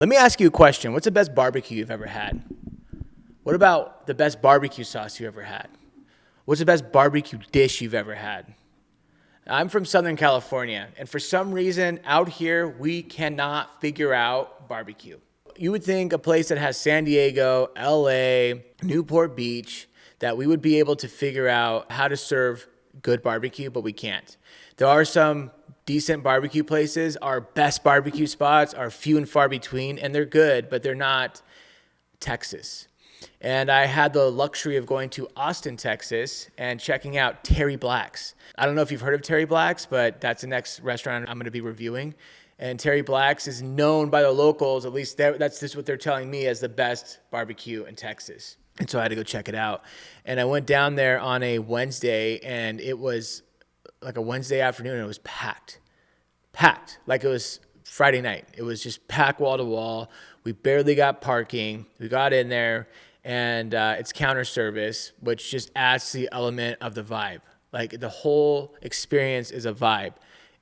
Let me ask you a question. What's the best barbecue you've ever had? What about the best barbecue sauce you ever had? What's the best barbecue dish you've ever had? I'm from Southern California, and for some reason out here, we cannot figure out barbecue. You would think a place that has San Diego, LA, Newport Beach, that we would be able to figure out how to serve good barbecue, but we can't. There are some decent barbecue places. Our best barbecue spots are few and far between, and they're good, but they're not Texas. And I had the luxury of going to Austin, Texas, and checking out Terry Black's. I don't know if you've heard of Terry Black's, but that's the next restaurant I'm going to be reviewing. And Terry Black's is known by the locals, at least that's just what they're telling me, as the best barbecue in Texas. And so I had to go check it out. And I went down there on a Wednesday, and it was like a Wednesday afternoon, and it was packed. Packed. Like it was Friday night. It was just packed wall to wall. We barely got parking. We got in there, and it's counter service, which just adds to the element of the vibe. Like the whole experience is a vibe,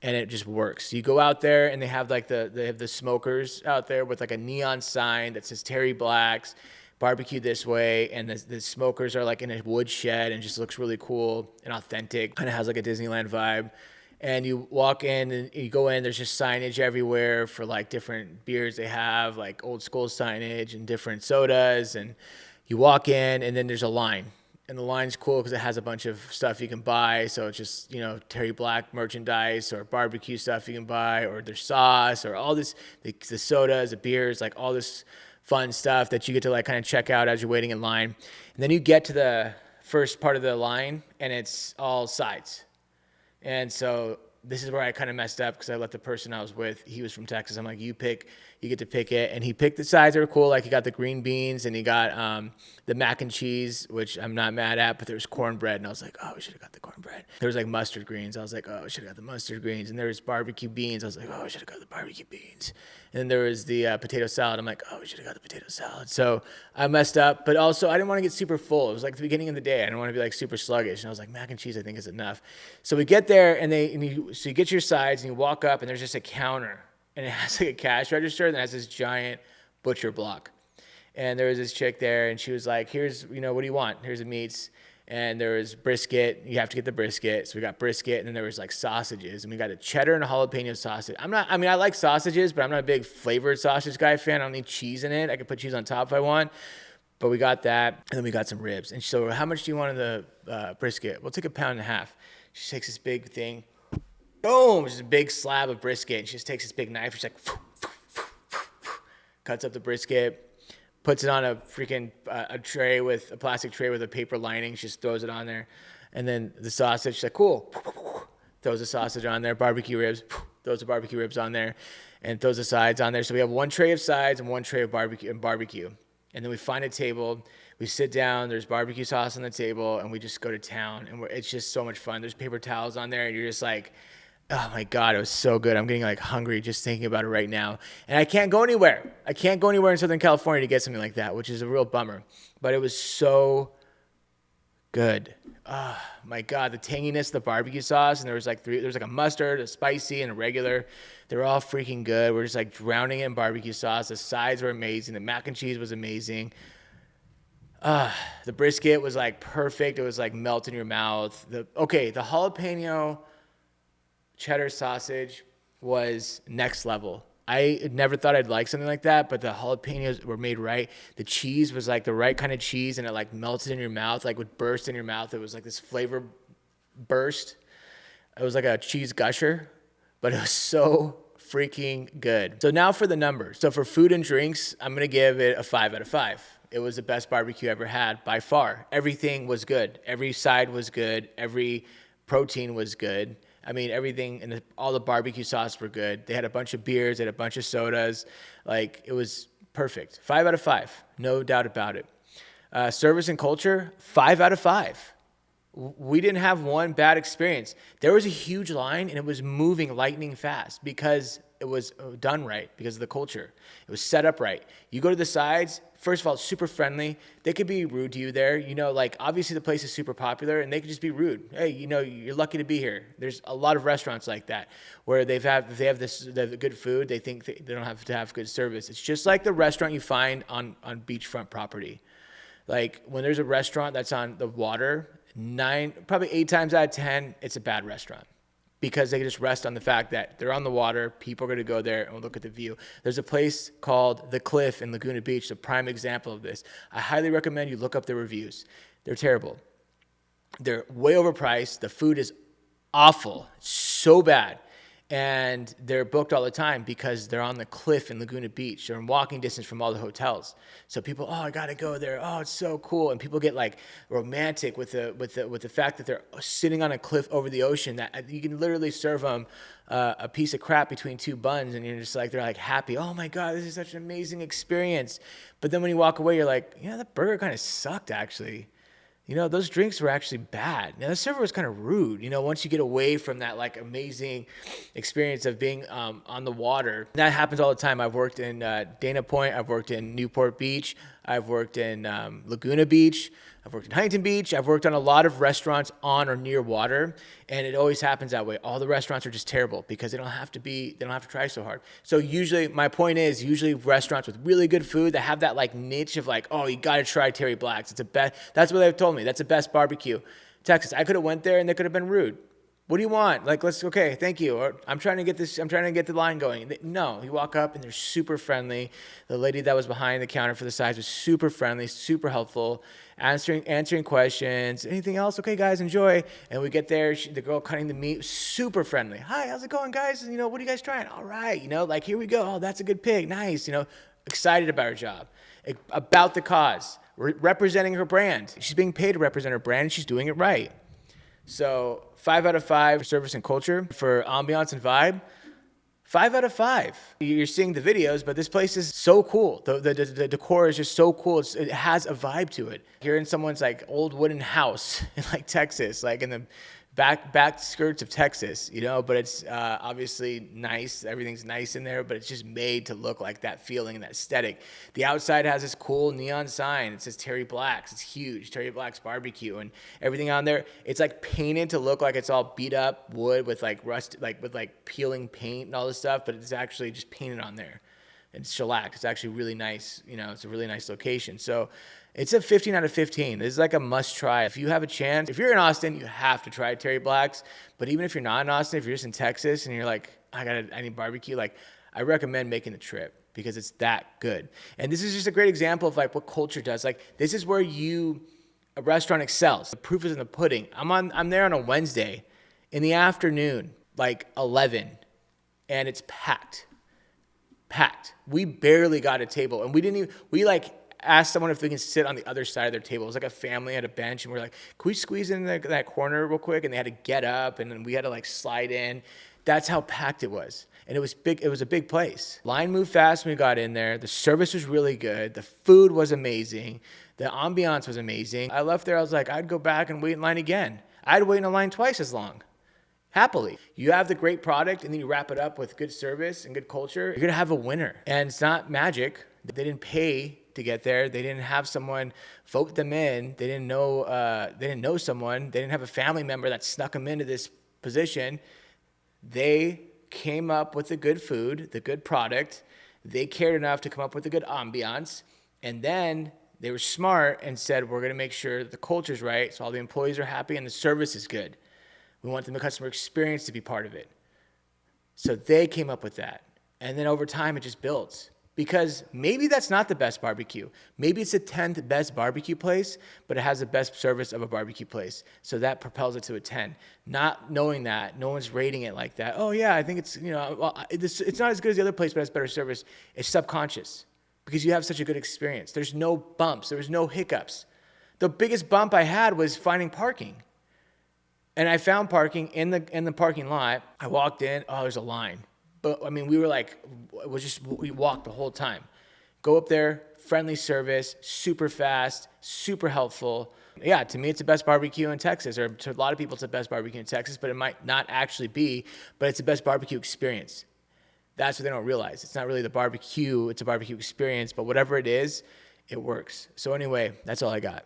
and it just works. You go out there, and they have the smokers out there with like a neon sign that says Terry Black's barbecue this way, and the smokers are like in a woodshed, and just looks really cool and authentic. Kind of has like a Disneyland vibe. And you walk in and you go in, there's just signage everywhere for like different beers they have, like old school signage and different sodas. And you walk in, and then there's a line. And the line's cool because it has a bunch of stuff you can buy. So it's just, Terry Black merchandise or barbecue stuff you can buy, or their sauce, or all this, the sodas, the beers, like all this fun stuff that you get to like kind of check out as you're waiting in line. And then you get to the first part of the line, and it's all sides. And so this is where I kind of messed up, because I let the person I was with, he was from Texas. I'm like, you get to pick it. And he picked the sides that were cool. Like he got the green beans, and he got the mac and cheese, which I'm not mad at, but there was cornbread. And I was like, oh, we should have got the cornbread. There was like mustard greens. I was like, oh, we should have got the mustard greens. And there was barbecue beans. I was like, oh, we should have got the barbecue beans. And then there was the potato salad. I'm like, oh, we should have got the potato salad. So I messed up, but also I didn't want to get super full. It was like the beginning of the day. I didn't want to be like super sluggish. And I was like, mac and cheese, I think is enough. So we get there, so you get your sides, and you walk up, and there's just a counter, and it has like a cash register, and it has this giant butcher block. And there was this chick there, and she was like, here's, what do you want? Here's the meats. And there was brisket. You have to get the brisket. So we got brisket, and then there was like sausages, and we got a cheddar and a jalapeno sausage. I like sausages, but I'm not a big flavored sausage guy fan. I don't need cheese in it. I could put cheese on top if I want. But we got that, and then we got some ribs. And so, how much do you want of the brisket? We'll take 1.5 pounds. She takes this big thing. Boom! Just a big slab of brisket. And she just takes this big knife. She's like, cuts up the brisket, puts it on a freaking a tray with a plastic tray with a paper lining. She just throws it on there. And then the sausage, she's like, cool. Throws the sausage on there. Barbecue ribs. Throws the barbecue ribs on there. And throws the sides on there. So we have one tray of sides and one tray of barbecue. And then we find a table. We sit down. There's barbecue sauce on the table. And we just go to town. And it's just so much fun. There's paper towels on there. And you're just like, oh my God, it was so good. I'm getting like hungry just thinking about it right now. And I can't go anywhere. I can't go anywhere in Southern California to get something like that, which is a real bummer. But it was so good. Oh my God, the tanginess, the barbecue sauce, and there was like a mustard, a spicy, and a regular. They were all freaking good. We're just like drowning in barbecue sauce. The sides were amazing. The mac and cheese was amazing. The brisket was like perfect. It was like melt in your mouth. The jalapeno cheddar sausage was next level. I never thought I'd like something like that, but the jalapenos were made right. The cheese was like the right kind of cheese, and it like melted in your mouth, like would burst in your mouth. It was like this flavor burst. It was like a cheese gusher, but it was so freaking good. So now for the numbers. So for food and drinks, I'm going to give it a 5 out of 5. It was the best barbecue I ever had by far. Everything was good. Every side was good. Every protein was good. I mean, everything, and all the barbecue sauce were good. They had a bunch of beers, they had a bunch of sodas. Like, it was perfect. 5 out of 5, no doubt about it. Service and culture, 5 out of 5. We didn't have one bad experience. There was a huge line, and it was moving lightning fast because it was done right, because of the culture. It was set up right. You go to the sides, first of all, it's super friendly. They could be rude to you there. You know, like obviously the place is super popular and they could just be rude. Hey, you know, you're lucky to be here. There's a lot of restaurants like that where if they have the good food, they think they don't have to have good service. It's just like the restaurant you find on beachfront property. Like when there's a restaurant that's on the water, probably 8 times out of 10, it's a bad restaurant, because they just rest on the fact that they're on the water. People are going to go there and look at the view. There's a place called The Cliff in Laguna Beach, a prime example of this. I highly recommend you look up the reviews. They're terrible. They're way overpriced. The food is awful. It's so bad. And they're booked all the time because they're on the cliff in Laguna Beach. They're in walking distance from all the hotels. So people, oh, I gotta go there. Oh, it's so cool. And people get like romantic with the fact that they're sitting on a cliff over the ocean. That you can literally serve them a piece of crap between 2 buns, and you're just like, they're like happy. Oh my God, this is such an amazing experience. But then when you walk away, you're like, yeah, that burger kind of sucked actually. You know, those drinks were actually bad. Now, the server was kind of rude. You know, once you get away from that, like, amazing experience of being on the water. That happens all the time. I've worked in Dana Point. I've worked in Newport Beach. I've worked in Laguna Beach. I've worked in Huntington Beach. I've worked on a lot of restaurants on or near water, and it always happens that way. All the restaurants are just terrible because they don't have to try so hard. So usually, my point is, usually restaurants with really good food that have that like niche of like, oh, you got to try Terry Black's. That's what they've told me. That's the best barbecue. Texas. I could have went there and they could have been rude. What do you want? Like, okay, thank you. Or I'm trying to get the line going. No, you walk up and they're super friendly. The lady that was behind the counter for the sides was super friendly, super helpful, answering questions. Anything else? Okay, guys, enjoy. And we get there, the girl cutting the meat, super friendly. Hi, how's it going, guys? You know, what are you guys trying? All right, you know, like, here we go. Oh, that's a good pig. Nice. You know, excited about her job, about the cause, representing her brand. She's being paid to represent her brand, and she's doing it right. So 5 out of 5 for service and culture. For ambiance and vibe, 5 out of 5. You're seeing the videos, but this place is so cool. The decor is just so cool. It has a vibe to it. You're in someone's like old wooden house in like Texas, like in the back skirts of Texas, you know, but it's obviously nice. Everything's nice in there, but it's just made to look like that feeling and that aesthetic. The outside has this cool neon sign. It says Terry Black's. It's huge, Terry Black's Barbecue, and everything on there. It's like painted to look like it's all beat up wood with like rust, like with like peeling paint and all this stuff, but it's actually just painted on there. It's shellacked. It's actually really nice. You know, it's a really nice location. So it's a 15 out of 15. This is like a must try. If you have a chance, if you're in Austin, you have to try Terry Black's. But even if you're not in Austin, if you're just in Texas and you're like, I need barbecue, like, I recommend making the trip because it's that good. And this is just a great example of like what culture does. Like, this is where a restaurant excels. The proof is in the pudding. I'm there on a Wednesday in the afternoon, like 11, and it's packed. We barely got a table, and we like asked someone if they can sit on the other side of their table. It was like a family at a bench, and we're like, can we squeeze in that corner real quick? And they had to get up, and then we had to like slide in. That's how packed it was. And it was big. It was a big place. Line moved fast when we got in there. The service was really good. The food was amazing. The ambiance was amazing. I left there. I was like, I'd go back and wait in line again. I'd wait in a line twice as long. Happily. You have the great product and then you wrap it up with good service and good culture, you're going to have a winner. And it's not magic. They didn't pay to get there. They didn't have someone vote them in. They didn't know someone. They didn't have a family member that snuck them into this position. They came up with the good food, the good product. They cared enough to come up with a good ambiance. And then they were smart and said, we're going to make sure the culture's right so all the employees are happy and the service is good. We want the customer experience to be part of it. So they came up with that. And then over time, it just builds. Because maybe that's not the best barbecue. Maybe it's the 10th best barbecue place, but it has the best service of a barbecue place. So that propels it to a 10. Not knowing that, no one's rating it like that. Oh yeah, I think it's, it's not as good as the other place, but it has better service. It's subconscious because you have such a good experience. There's no bumps. There was no hiccups. The biggest bump I had was finding parking. And I found parking in the parking lot. I walked in. Oh, there's a line. But I mean, we walked the whole time. Go up there, friendly service, super fast, super helpful. Yeah, to me, it's the best barbecue in Texas, or to a lot of people, it's the best barbecue in Texas, but it might not actually be, but it's the best barbecue experience. That's what they don't realize. It's not really the barbecue, it's a barbecue experience, but whatever it is, it works. So anyway, that's all I got.